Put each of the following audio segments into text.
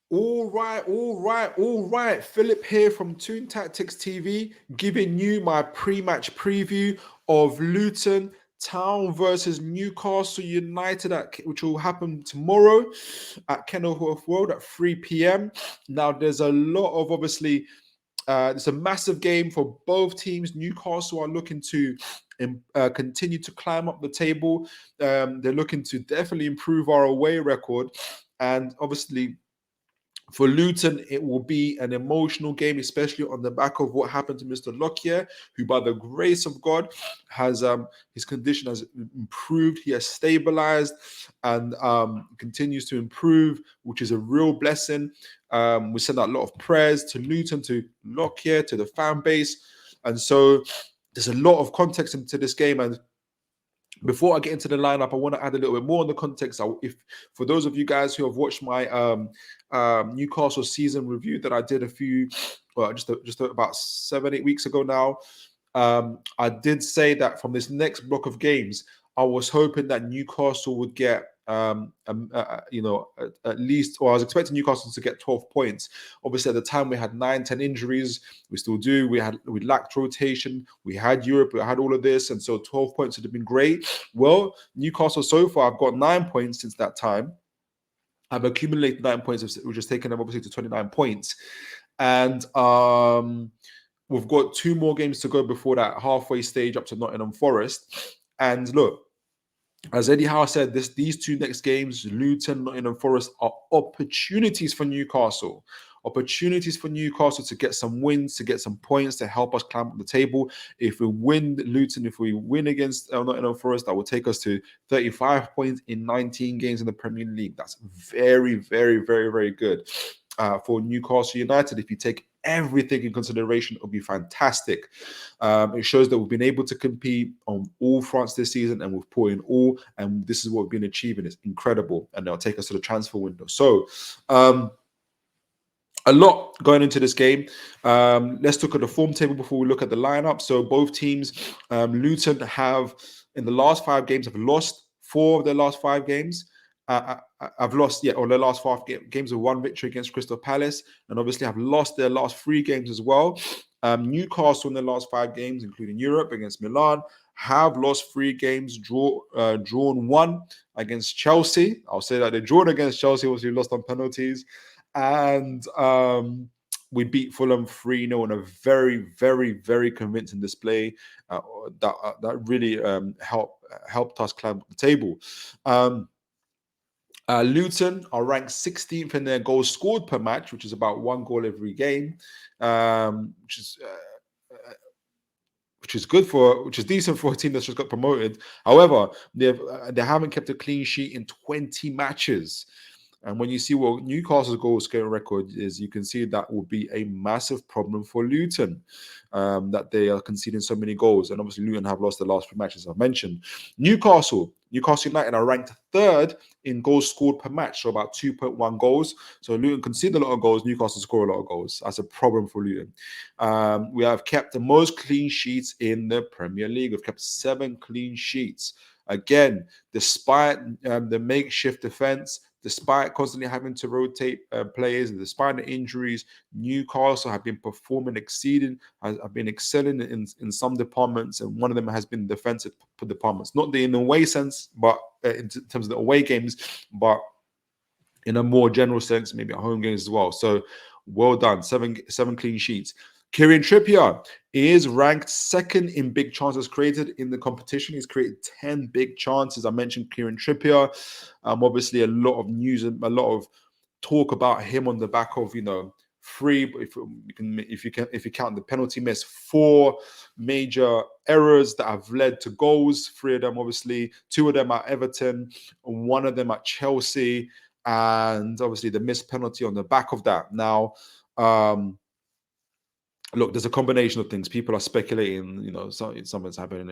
All right. Philip here from Toon Tactics TV, giving you my pre-match preview of Luton Town versus Newcastle United, which will happen tomorrow at Kenilworth Road at 3 p.m. Now, there's a lot of obviously. It's a massive game for both teams. Newcastle are looking to continue to climb up the table. They're looking to definitely improve our away record, and obviously for Luton, it will be an emotional game, especially on the back of what happened to Mr. Lockyer, who, by the grace of God, has his condition has improved. He has stabilized and continues to improve, which is a real blessing. We send out a lot of prayers to Luton, to Lockyer, to the fan base, and so there's a lot of context into this game. And before I get into the lineup, I want to add a little bit more on the context. If for those of you guys who have watched my Newcastle season review that I did just about 7-8 weeks ago now, I did say that from this next block of games, I was hoping that Newcastle would get at least, or I was expecting Newcastle to get 12 points. Obviously, at the time we had 9-10 injuries. We still do. We lacked rotation. We had Europe. We had all of this, and so 12 points would have been great. Well, Newcastle so far, I've got 9 points since that time. I've accumulated 9 points, which has taken them obviously to 29 points, and we've got 2 more games to go before that halfway stage up to Nottingham Forest. And look, as Eddie Howe said, these 2 next games, Luton, Nottingham Forest, are opportunities for Newcastle. Opportunities for Newcastle to get some wins, to get some points, to help us climb up the table. If we win Luton, if we win against Nottingham Forest, that will take us to 35 points in 19 games in the Premier League. That's very, very, very, very good for Newcastle United. If you take everything in consideration, it'll be fantastic. It shows that we've been able to compete on all fronts this season, and we've put in all, and this is what we've been achieving. It's incredible, and they'll take us to the transfer window. So, a lot going into this game. Let's look at the form table before we look at the lineup. So both teams, Luton have in the last 5 games have lost 4 of their last 5 games. I've lost, their last 5 games of 1 victory against Crystal Palace, and obviously have lost their last 3 games as well. Newcastle in the last 5 games, including Europe against Milan, have lost 3 games, drawn 1 against Chelsea. I'll say that they drawn against Chelsea, obviously lost on penalties. And we beat Fulham 3-0 in a very, very, very convincing display that really helped us climb the table. Luton are ranked 16th in their goals scored per match, which is about 1 goal every game, which is decent for a team that's just got promoted. However, they haven't kept a clean sheet in 20 matches. And when you see what Newcastle's goal scoring record is, you can see that will be a massive problem for Luton, that they are conceding so many goals. And obviously, Luton have lost the last 3 matches I've mentioned. Newcastle United are ranked 3rd in goals scored per match, so about 2.1 goals. So Luton concede a lot of goals, Newcastle score a lot of goals. That's a problem for Luton. We have kept the most clean sheets in the Premier League. We've kept 7 clean sheets. Again, despite the makeshift defense, despite constantly having to rotate players, and despite the injuries, Newcastle have been performing, have been excelling in some departments, and one of them has been defensive departments. Not in the away sense, but in terms of the away games, but in a more general sense, maybe at home games as well. So well done, 7 clean sheets. Kieran Trippier is ranked 2nd in big chances created in the competition. He's created 10 big chances. I mentioned Kieran Trippier. Obviously, a lot of news and a lot of talk about him on the back of 3. But if you count the penalty miss, 4 major errors that have led to goals. 3 of them, obviously, 2 of them at Everton, 1 of them at Chelsea, and obviously the missed penalty on the back of that. Now. Look, there's a combination of things. People are speculating, something's happening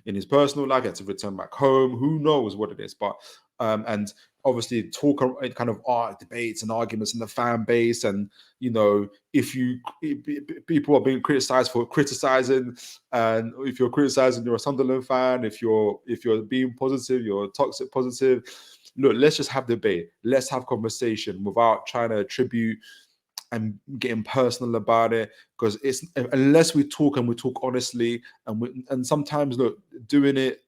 in his personal life. He had to return back home. Who knows what it is? But and obviously talk kind of art debates and arguments in the fan base. And if people are being criticized for criticizing, and if you're criticizing, you're a Sunderland fan. If you're being positive, you're toxic positive. Look, let's just have debate. Let's have conversation without trying to attribute and getting personal about it, because it's unless we talk and we talk honestly, and sometimes look, doing it,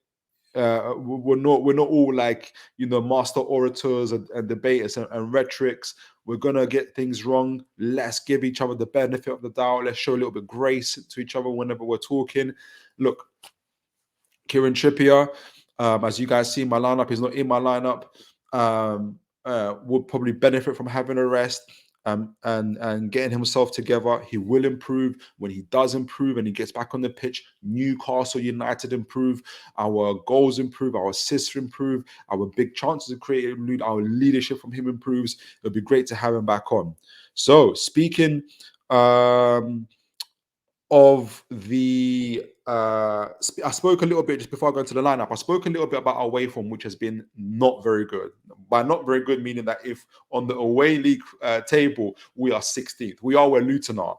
we're not all like master orators and debaters and rhetorics. We're gonna get things wrong. Let's give each other the benefit of the doubt. Let's show a little bit of grace to each other whenever we're talking. Look, Kieran Trippier, as you guys see, my lineup is not in my lineup. Would probably benefit from having a rest, and getting himself together. He will improve. When he does improve and he gets back on the pitch, Newcastle United improve. Our goals improve. Our assists improve. Our big chances of creating, our leadership from him improves. It'll be great to have him back on. So speaking of the I spoke a little bit just before I go into the lineup. I spoke a little bit about our away form, which has been not very good. By not very good, meaning that if on the away league table we are 16th, we are where Luton are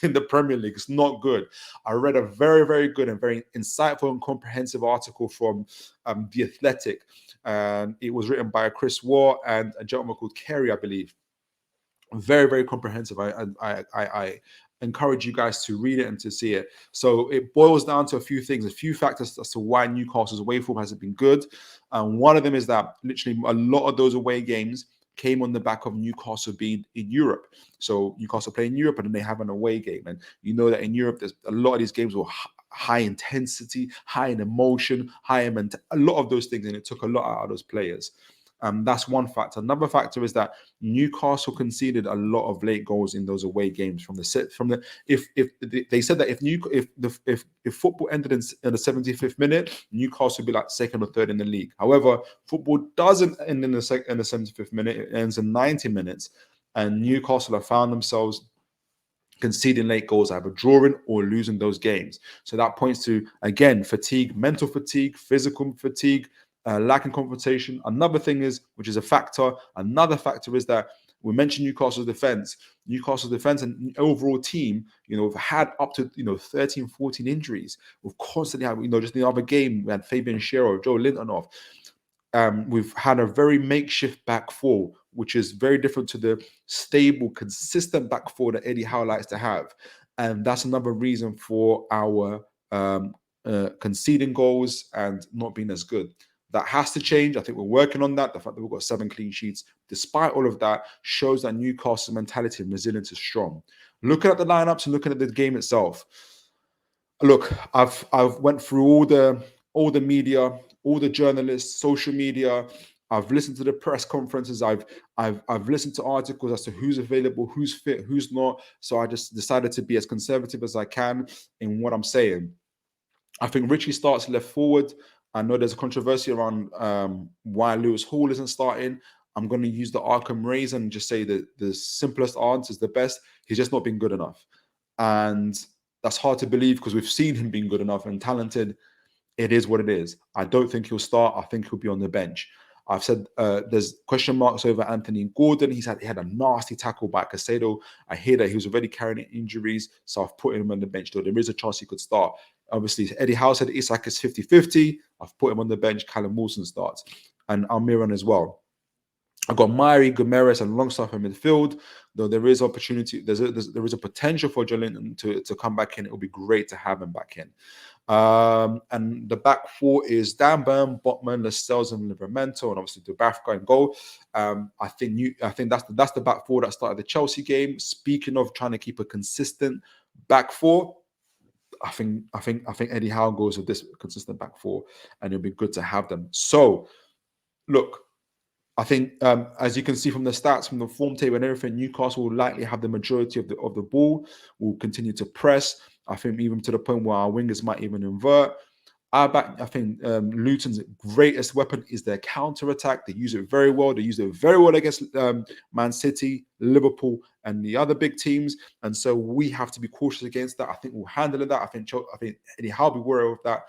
in the Premier League. It's not good. I read a very, very good and very insightful and comprehensive article from The Athletic, and it was written by Chris Waugh and a gentleman called Kerry, I believe. Very, very comprehensive. I encourage you guys to read it and to see it. So it boils down to a few things, a few factors as to why Newcastle's away form hasn't been good. And one of them is that literally a lot of those away games came on the back of Newcastle being in Europe. So Newcastle play in Europe and then they have an away game. And you know that in Europe, there's a lot of these games were high intensity, high in emotion, a lot of those things. And it took a lot out of those players. That's one factor. Another factor is that Newcastle conceded a lot of late goals in those away games. If they said that if football ended in the 75th minute, Newcastle would be like second or third in the league. However, football doesn't end in the 75th minute; it ends in 90 minutes, and Newcastle have found themselves conceding late goals, either drawing or losing those games. So that points to, again, fatigue, mental fatigue, physical fatigue, lack in confrontation. Another thing is, which is a factor, another factor is that we mentioned Newcastle's defense. Newcastle's defense and overall team, have had up to, 13, 14 injuries. We've constantly had, just the other game, we had Fabian Shearer, Joe Linton off. We've had a very makeshift back four, which is very different to the stable, consistent back four that Eddie Howe likes to have. And that's another reason for our conceding goals and not being as good. That has to change. I think we're working on that. The fact that we've got 7 clean sheets, despite all of that, shows that Newcastle's mentality and resilience is strong. Looking at the lineups and looking at the game itself, look, I've went through all the media, all the journalists, social media. I've listened to the press conferences. I've listened to articles as to who's available, who's fit, who's not. So I just decided to be as conservative as I can in what I'm saying. I think Richie starts left forward. I know there's a controversy around why Lewis Hall isn't starting. I'm going to use the Arkham razor and just say that the simplest answer is the best. He's just not been good enough. And that's hard to believe because we've seen him being good enough and talented. It is what it is. I don't think he'll start. I think he'll be on the bench. I've said there's question marks over Anthony Gordon. He had a nasty tackle by Caicedo. I hear that he was already carrying injuries, so I've put him on the bench. Though there is a chance he could start. Obviously, Eddie Howe said Isak is 50-50. I've put him on the bench. Callum Wilson starts. And Almiron as well. I've got Mairi, Gomeres, and Longstaff in midfield. Though there is opportunity, there is a potential for Jolinton to come back in. It will be great to have him back in. And the back four is Dan Burn, Botman, Lascelles, and Livramento, and obviously Dubravka in goal. I think that's the back four that started the Chelsea game. Speaking of trying to keep a consistent back four, I think Eddie Howe goes with this consistent back four, and it'll be good to have them. So, look, I think as you can see from the stats, from the form table and everything, Newcastle will likely have the majority of the ball. Will continue to press. I think even to the point where our wingers might even invert. I think Luton's greatest weapon is their counter attack. They use it very well. They use it very well against Man City, Liverpool, and the other big teams. And so we have to be cautious against that. I think we'll handle that. I think Eddie Howe will be worried with that.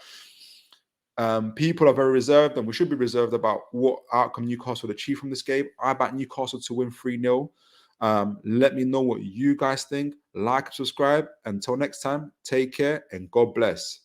People are very reserved, and we should be reserved about what outcome Newcastle will achieve from this game. I back Newcastle to win 3-0. Let me know what you guys think. Like, subscribe. Until next time, take care and God bless.